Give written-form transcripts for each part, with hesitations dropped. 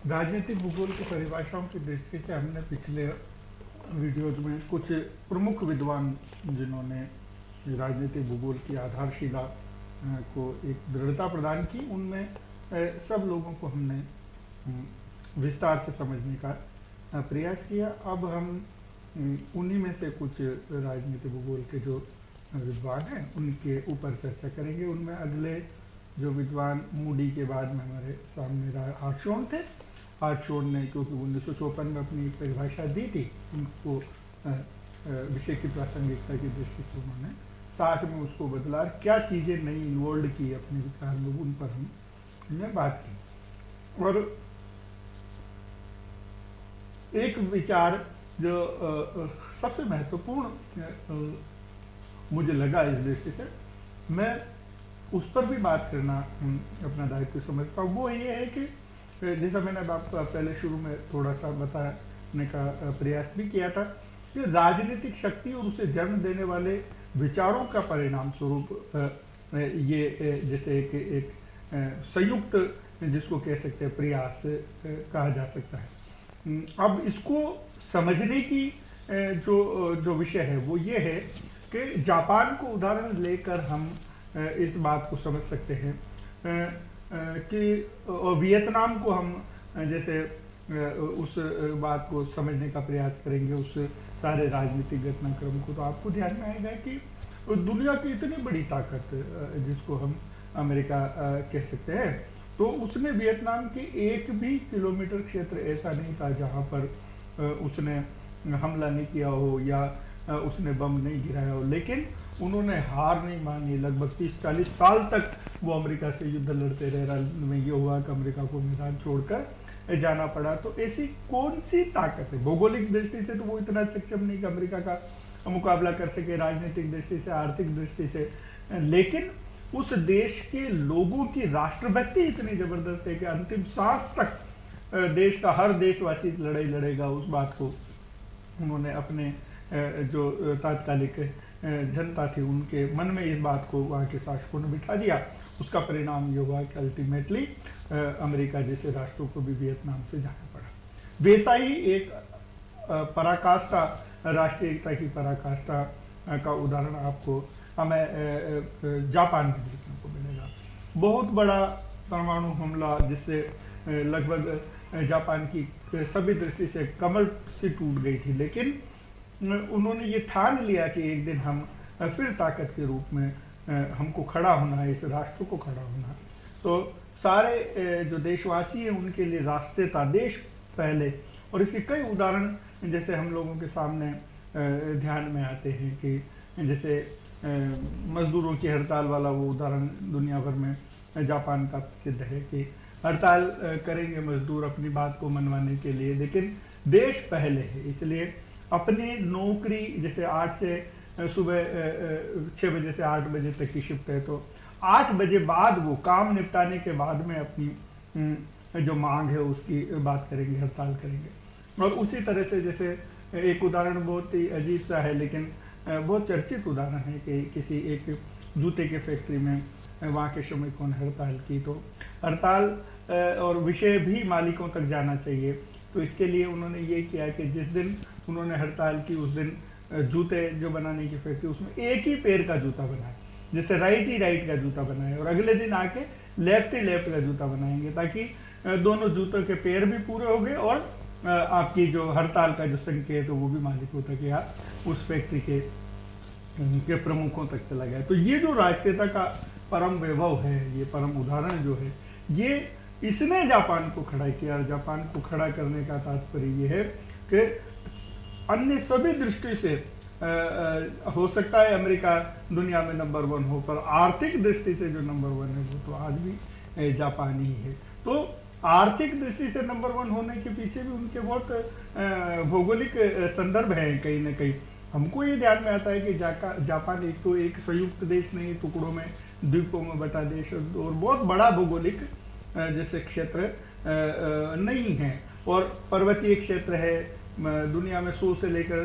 राजनीतिक भूगोल की परिभाषाओं की दृष्टि से हमने पिछले वीडियोज में कुछ प्रमुख विद्वान जिन्होंने राजनीतिक भूगोल की आधारशिला को एक दृढ़ता प्रदान की, उनमें सब लोगों को हमने विस्तार से समझने का प्रयास किया। अब हम उन्हीं में से कुछ राजनीतिक भूगोल के जो विद्वान हैं उनके ऊपर चर्चा करेंगे। उनमें अगले जो विद्वान मूडी के बाद में हमारे सामने आर्चोन थे। आर्चोन ने क्योंकि 1954 में अपनी परिभाषा दी थी, उनको विषय की प्रासंगिकता की दृष्टि से उन्होंने साथ में उसको बदला, क्या चीज़ें नई इन्वॉल्व की अपने विचार में, उन पर हमने बात की। और एक विचार जो सबसे महत्वपूर्ण मुझे लगा इस दृष्टि से, मैं उस पर भी बात करना अपना दायित्व समझता हूँ, वो ये है कि जैसा मैंने आपको पहले शुरू में थोड़ा सा बताने का प्रयास भी किया था कि राजनीतिक शक्ति और उसे जन्म देने वाले विचारों का परिणाम स्वरूप ये जैसे एक संयुक्त जिसको कह सकते हैं प्रयास कहा जा सकता है। अब इसको समझने की जो विषय है वो ये है कि जापान को उदाहरण लेकर हम इस बात को समझ सकते हैं कि वियतनाम को हम जैसे उस बात को समझने का प्रयास करेंगे, उस सारे राजनीतिक घटनाक्रम को, तो आपको ध्यान में आएगा कि दुनिया की इतनी बड़ी ताकत जिसको हम अमेरिका कह सकते हैं, तो उसने वियतनाम के एक भी किलोमीटर क्षेत्र ऐसा नहीं था जहां पर उसने हमला नहीं किया हो या उसने बम नहीं गिराया हो, लेकिन उन्होंने हार नहीं मानी। लगभग 30-40 साल तक वो अमेरिका से युद्ध लड़ते रहे। में ये हुआ कि अमेरिका को मैदान छोड़कर जाना पड़ा। तो ऐसी कौन सी ताकत है? भौगोलिक दृष्टि से तो वो इतना सक्षम नहीं कि अमेरिका का मुकाबला कर सके, राजनीतिक दृष्टि से, आर्थिक दृष्टि से, लेकिन उस देश के लोगों की राष्ट्रभक्ति इतनी जबरदस्त है कि अंतिम सांस तक देश का हर देशवासी लड़ाई लड़ेगा। उस बात को उन्होंने अपने जो तात्कालिक जनता थी उनके मन में इस बात को वहाँ के शासकों ने बिठा दिया। उसका परिणाम ये हुआ कि अल्टीमेटली अमेरिका जैसे राष्ट्रों को भी वियतनाम से जाना पड़ा। वैसा ही एक पराकाष्ठा, राष्ट्रीय एकता की पराकाष्ठा का उदाहरण आपको हमें जापान में देखने को मिलेगा। बहुत बड़ा परमाणु हमला जिससे लगभग जापान की सभी दृष्टि से कमर से टूट गई थी, लेकिन उन्होंने ये ठान लिया कि एक दिन हम फिर ताकत के रूप में हमको खड़ा होना है, इस राष्ट्र को खड़ा होना। तो सारे जो देशवासी हैं उनके लिए रास्ते था देश पहले। और इसके कई उदाहरण जैसे हम लोगों के सामने ध्यान में आते हैं कि जैसे मजदूरों की हड़ताल वाला वो उदाहरण दुनिया भर में जापान का प्रसिद्ध है कि हड़ताल करेंगे मजदूर अपनी बात को मनवाने के लिए, लेकिन देश पहले है। इसलिए अपनी नौकरी जैसे 8 से सुबह 6 बजे से 8 बजे तक की शिफ्ट है, तो 8 बजे बाद वो काम निपटाने के बाद में अपनी जो मांग है उसकी बात करेंगे, हड़ताल करेंगे। और उसी तरह से जैसे एक उदाहरण बहुत ही अजीब सा है लेकिन बहुत चर्चित उदाहरण है कि किसी एक जूते के फैक्ट्री में वहाँ के श्रमिकों ने हड़ताल की। तो हड़ताल और विषय भी मालिकों तक जाना चाहिए। तो इसके लिए उन्होंने ये किया कि जिस दिन उन्होंने हड़ताल की उस दिन जूते जो बनाने की फैक्ट्री उसमें एक ही पैर का जूता बनाए, जैसे राइट ही राइट का जूता बनाए, और अगले दिन आके लेफ्ट ही लेफ्ट का जूता बनाएंगे, ताकि दोनों जूतों के पैर भी पूरे हो गए और आपकी जो हड़ताल का जो संकेत है वो भी मालिकों तक या उस फैक्ट्री के प्रमुखों तक चला गया। तो ये जो राष्ट्रीयता का परम वैभव है, ये परम उदाहरण जो है, ये इसने जापान को खड़ा किया। और जापान को खड़ा करने का तात्पर्य ये है कि अन्य सभी दृष्टि से हो सकता है अमेरिका दुनिया में नंबर 1 हो, पर आर्थिक दृष्टि से जो नंबर 1 है वो तो आज भी जापान ही है। तो आर्थिक दृष्टि से नंबर 1 होने के पीछे भी उनके बहुत भौगोलिक संदर्भ हैं। कहीं ना कहीं हमको ये ध्यान में आता है कि जापान एक तो एक संयुक्त देश नहीं, टुकड़ों में, द्वीपों में बटा देश और बहुत बड़ा भौगोलिक जैसे क्षेत्र नहीं है, और पर्वतीय क्षेत्र है। दुनिया में 100 से लेकर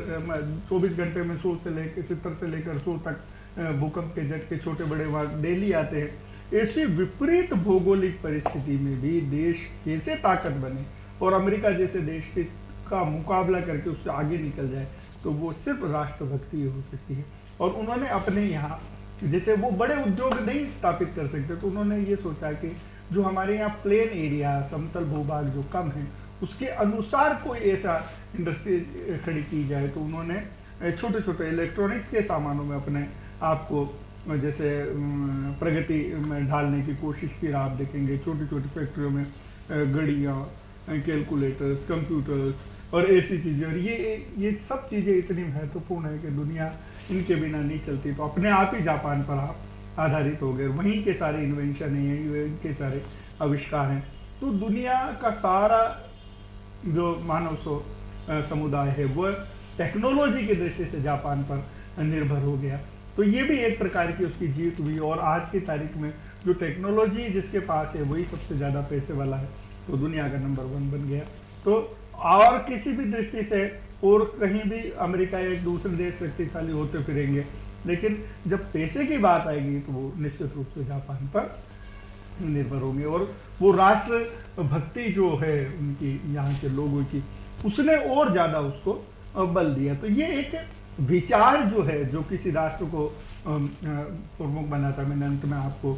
24 घंटे में 100 से लेकर 70 से लेकर 100 तक भूकंप के झटके छोटे बड़े वहाँ डेली आते हैं। ऐसी विपरीत भौगोलिक परिस्थिति में भी देश कैसे ताकत बने और अमेरिका जैसे देश के का मुकाबला करके उससे आगे निकल जाए, तो वो सिर्फ राष्ट्रभक्ति हो सकती है। और उन्होंने अपने यहाँ, जैसे वो बड़े उद्योग नहीं स्थापित कर सकते, तो उन्होंने ये सोचा कि जो हमारे यहाँ प्लेन एरिया, समतल भूभाग जो कम है, उसके अनुसार कोई ऐसा इंडस्ट्री खड़ी की जाए। तो उन्होंने छोटे छोटे इलेक्ट्रॉनिक्स के सामानों में अपने आप को जैसे प्रगति में ढालने की कोशिश की। आप देखेंगे छोटी छोटी फैक्ट्रियों में घड़ियाँ, कैलकुलेटर्स, कंप्यूटर्स और ऐसी चीज़ें। और ये सब चीज़ें इतनी महत्वपूर्ण है कि दुनिया इनके बिना नहीं चलती। तो अपने आप ही जापान पर आप आधारित हो गए, वहीं के सारे इन्वेंशन हैं, इनके सारे आविष्कार हैं। तो दुनिया का सारा जो मानव समुदाय है वो टेक्नोलॉजी की दृष्टि से जापान पर निर्भर हो गया। तो ये भी एक प्रकार की उसकी जीत हुई। और आज की तारीख में जो टेक्नोलॉजी जिसके पास है वही सबसे ज़्यादा पैसे वाला है, तो दुनिया का नंबर 1 बन गया। तो और किसी भी दृष्टि से और कहीं भी अमेरिका या एक दूसरे देश शक्तिशाली होते फिरेंगे, लेकिन जब पैसे की बात आएगी तो वो निश्चित रूप से जापान पर निर्भर होंगे। और वो राष्ट्र भक्ति जो है उनकी, यहाँ के लोगों की, उसने और ज़्यादा उसको बल दिया। तो ये एक विचार जो है जो किसी राष्ट्र को प्रमुख बनाता है। मैंने अंत में आपको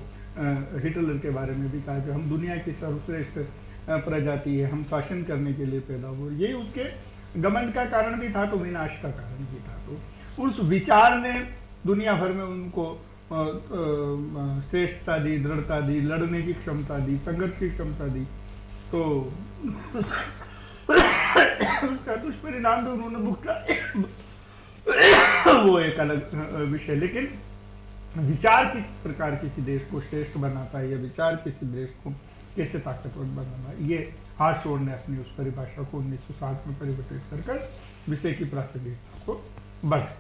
हिटलर के बारे में भी कहा कि हम दुनिया की सर्वश्रेष्ठ प्रजाति है, हम शासन करने के लिए पैदा हुए। ये उसके घमंड का कारण भी था, तो विनाश का कारण भी था। तो उस विचार ने दुनिया भर में उनको श्रेष्ठता दी, दृढ़ता दी, लड़ने की क्षमता दी, संघर्ष की क्षमता दी। तो उसका दुष्परिणाम भी उन्होंने भुगता, वो एक अलग विषय। लेकिन विचार किस प्रकार किसी देश को श्रेष्ठ बनाता है, या विचार किसी देश को कैसे ताकतवर बनाना, ये हार्शोर्ड ने अपनी उस परिभाषा को 1960 में परिवर्तित कर विषय की प्रासंगिकता को बढ़ाया।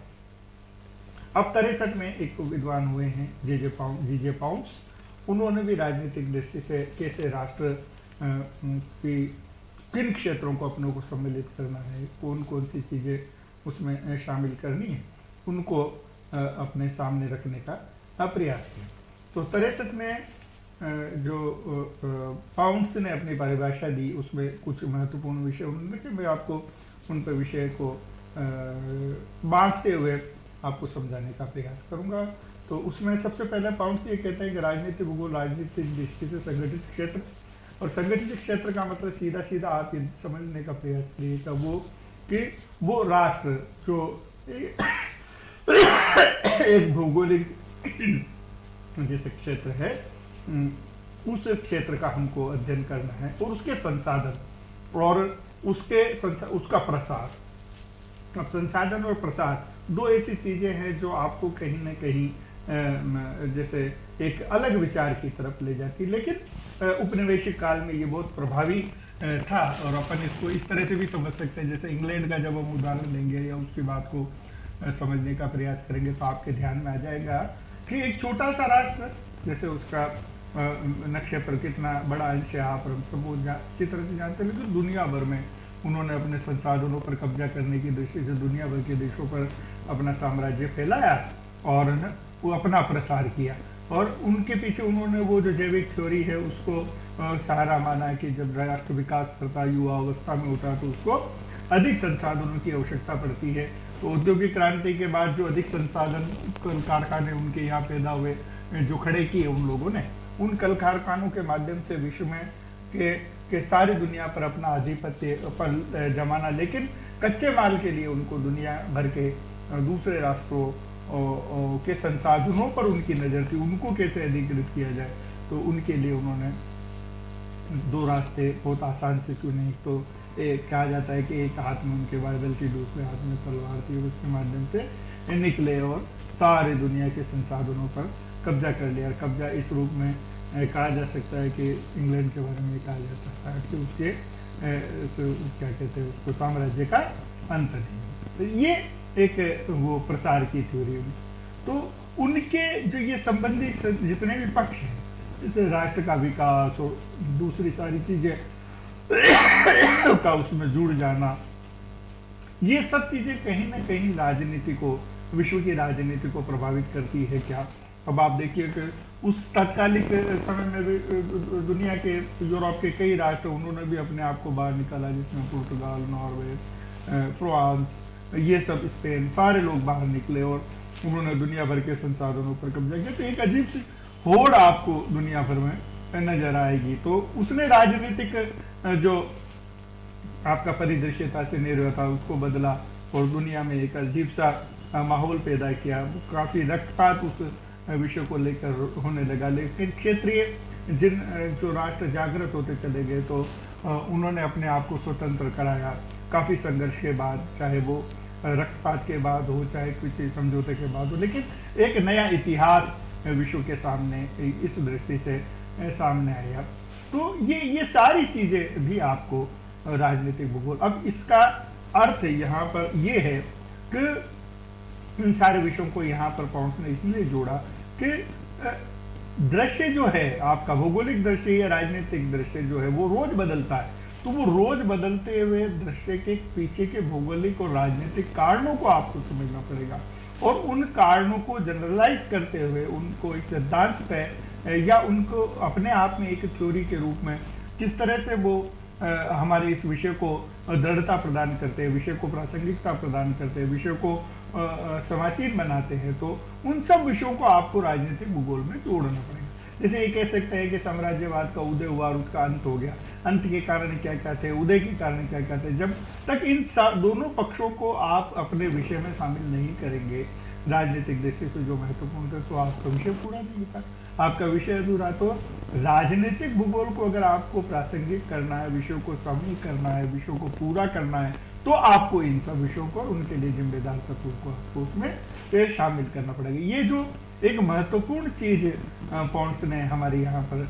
अब 63 में एक विद्वान हुए हैं जी.जे. पाउंड्स। उन्होंने भी राजनीतिक दृष्टि से कैसे राष्ट्र की किन क्षेत्रों को अपनों को सम्मिलित करना है, कौन कौन सी चीज़ें उसमें शामिल करनी है, उनको अपने सामने रखने का प्रयास किया। तो 63 में जो पाउंड्स ने अपनी परिभाषा दी, उसमें कुछ महत्वपूर्ण विषय उन्होंने कि मैं आपको उन पर विषय को बांटते हुए आपको समझाने का प्रयास करूंगा। तो उसमें सबसे पहले पाउंड्स ये कहते हैं कि राजनीतिक भूगोल राजनीतिक दृष्टि से संगठित क्षेत्र, और संगठित क्षेत्र का मतलब सीधा सीधा आप ये समझने का प्रयास करिएगा वो राष्ट्र जो एक भौगोलिक जैसे क्षेत्र है, उस क्षेत्र का हमको अध्ययन करना है, और उसके संसाधन और उसका प्रसार। अब संसाधन और प्रसार दो ऐसी चीजें हैं जो आपको कहीं ना कहीं जैसे एक अलग विचार की तरफ ले जाती। लेकिन उपनिवेशिक काल में ये बहुत प्रभावी था, और अपन इसको इस तरह से भी समझ सकते हैं, जैसे इंग्लैंड का जब हम उदाहरण लेंगे या उसकी बात को समझने का प्रयास करेंगे तो आपके ध्यान में आ जाएगा कि एक छोटा सा राष्ट्र, जैसे उसका नक्शे पर कितना बड़ा अंश है आप सब अच्छी तरह से जानते हैं, लेकिन दुनिया भर में उन्होंने अपने संसाधनों पर कब्जा करने की दृष्टि से दुनिया भर के देशों पर अपना साम्राज्य फैलाया और वो अपना प्रसार किया। और उनके पीछे उन्होंने वो जो जैविक थ्योरी है उसको सहारा माना कि जब राष्ट्र विकास करता, युवा अवस्था में होता, तो उसको अधिक संसाधनों की आवश्यकता पड़ती है। तो औद्योगिक क्रांति के बाद जो अधिक संसाधन कल कारखाने उनके यहाँ पैदा हुए, जो खड़े किए उन लोगों ने, उन कल कारखानों के माध्यम से विश्व में के सारी दुनिया पर अपना आधिपत्य पर जमाना। लेकिन कच्चे माल के लिए उनको दुनिया भर के दूसरे राष्ट्रों के संसाधनों पर उनकी नज़र थी, उनको कैसे अधिकृत किया जाए। तो उनके लिए उन्होंने दो रास्ते बहुत आसान से चुने। तो कहा जाता है कि एक हाथ में उनके बाइबल थी, दूसरे हाथ में तलवार थी, और उसके माध्यम से निकले और सारे दुनिया के संसाधनों पर कब्जा कर लिया। कब्जा इस रूप में कहा जा सकता है कि इंग्लैंड के बारे में कहा जाता है कि उसके क्या कहते हैं उसको साम्राज्य का अंत नहीं। तो ये एक वो प्रसार की थ्योरी। तो उनके जो ये संबंधित जितने भी पक्ष हैं, जैसे राष्ट्र का विकास और दूसरी सारी चीजें का उसमें जुड़ जाना, ये सब चीजें कहीं ना कहीं राजनीति को, विश्व की राजनीति को प्रभावित करती है क्या? अब आप देखिए कि उस तात्कालिक समय में भी दुनिया के यूरोप के कई राष्ट्र उन्होंने भी अपने आप को बाहर निकाला, जिसमें पुर्तगाल, नॉर्वे, फ्रांस, ये सब, स्पेन, सारे लोग बाहर निकले और उन्होंने दुनिया भर के संसाधनों पर कब्जा किया। तो एक अजीब सी होड़ आपको दुनिया भर में नजर आएगी। तो उसने राजनीतिक जो आपका परिदृश्य था, सिनेरियो था, उसको बदला और दुनिया में एक अजीब सा माहौल पैदा किया। काफी रक्तपात उस विषय को लेकर होने लगा। लेकिन क्षेत्रीय जिन जो राष्ट्र जागृत होते चले गए तो उन्होंने अपने आप को स्वतंत्र कराया काफी संघर्ष के बाद, चाहे वो रक्तपात के बाद हो, चाहे किसी समझौते के बाद हो। लेकिन एक नया इतिहास विश्व के सामने इस दृष्टि से सामने आया। तो ये सारी चीजें भी आपको राजनीतिक भूगोल। अब इसका अर्थ यहाँ पर ये है कि इन सारे विषयों को यहाँ पर पॉन्ट्स ने इसलिए जोड़ा कि दृश्य जो है आपका, भौगोलिक दृश्य या राजनीतिक दृश्य जो है वो रोज बदलता है। तो वो रोज बदलते हुए दृश्य के पीछे के भौगोलिक और राजनीतिक कारणों को आपको समझना पड़ेगा और उन कारणों को जनरलाइज करते हुए उनको एक सिद्धांत पे या उनको अपने आप में एक थ्योरी के रूप में किस तरह से वो हमारे इस विषय को दृढ़ता प्रदान करते हैं, विषय को प्रासंगिकता प्रदान करते हैं, विषय को समासीन बनाते हैं। तो उन सब विषयों को आपको राजनीतिक भूगोल में जोड़ना पड़ेगा। जैसे ये कह सकते हैं कि साम्राज्यवाद का उदय हुआ और उसका अंत हो गया, अंत के कारण क्या क्या थे, उदय के कारण क्या क्या थे। जब तक इन दोनों पक्षों को आप अपने विषय में शामिल नहीं करेंगे राजनीतिक दृष्टि से जो महत्वपूर्ण है, तो आपका विषय पूरा नहीं होता, आपका विषय अधूरा। तो राजनीतिक भूगोल को अगर आपको प्रासंगिक करना है, विषयों को शामिल करना है, विषयों को पूरा करना है, तो आपको इन सब विषयों को और उनके लिए जिम्मेदार तत्वों को आपको उसमें शामिल करना पड़ेगा। ये जो एक महत्वपूर्ण चीज पॉन्ट्स ने हमारे यहाँ पर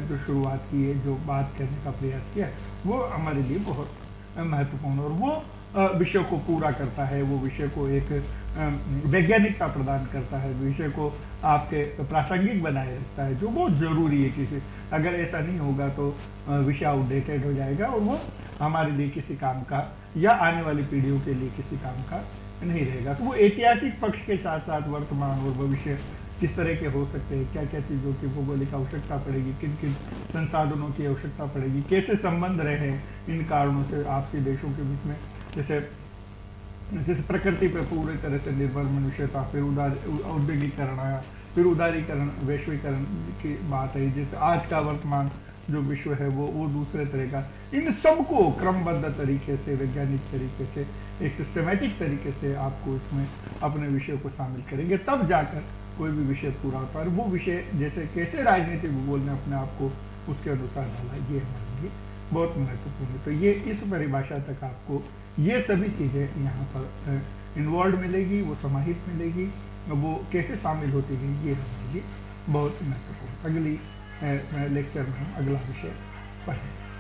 जो शुरुआत की है, जो बात करने का प्रयास किया, वो हमारे लिए बहुत महत्वपूर्ण और वो विषय को पूरा करता है, वो विषय को एक वैज्ञानिकता प्रदान करता है, विषय को आपके प्रासंगिक बनाए रखता है, जो बहुत जरूरी है। किसी अगर ऐसा नहीं होगा तो विषय आउटडेटेड हो जाएगा और वो हमारे लिए किसी काम का या आने वाली पीढ़ियों के लिए किसी काम का नहीं रहेगा। तो वो ऐतिहासिक पक्ष के साथ साथ वर्तमान और भविष्य किस तरह के हो सकते हैं, क्या क्या चीज़ों की भौगोलिक आवश्यकता पड़ेगी, किन किन संसाधनों की आवश्यकता पड़ेगी, कैसे संबंध रहे इन कारणों से आपसी देशों के बीच में। जैसे प्रकृति पर पूरी तरह से निर्भर मनुष्य था, फिर औद्योगिकरण आया, फिर उदारीकरण, वैश्वीकरण की बात है। जैसे आज का वर्तमान जो विश्व है वो दूसरे तरह का। इन सबको क्रमबद्ध तरीके से, वैज्ञानिक तरीके से, एक सिस्टमेटिक तरीके से आपको इसमें अपने विषय को शामिल करेंगे, तब जाकर कोई भी विषय पूरा होता है। वो विषय जैसे कैसे राजनीतिक भूगोल ने अपने आप को उसके अनुसार डाला, ये हमारे लिए बहुत महत्वपूर्ण है। तो ये इस परिभाषा तक आपको ये सभी चीज़ें यहाँ पर इन्वॉल्व मिलेगी, वो समाहित मिलेगी, वो कैसे शामिल होती है, ये हमारे लिए बहुत महत्वपूर्ण। अगली लेक्चर में हम अगला विषय पढ़ेंगे।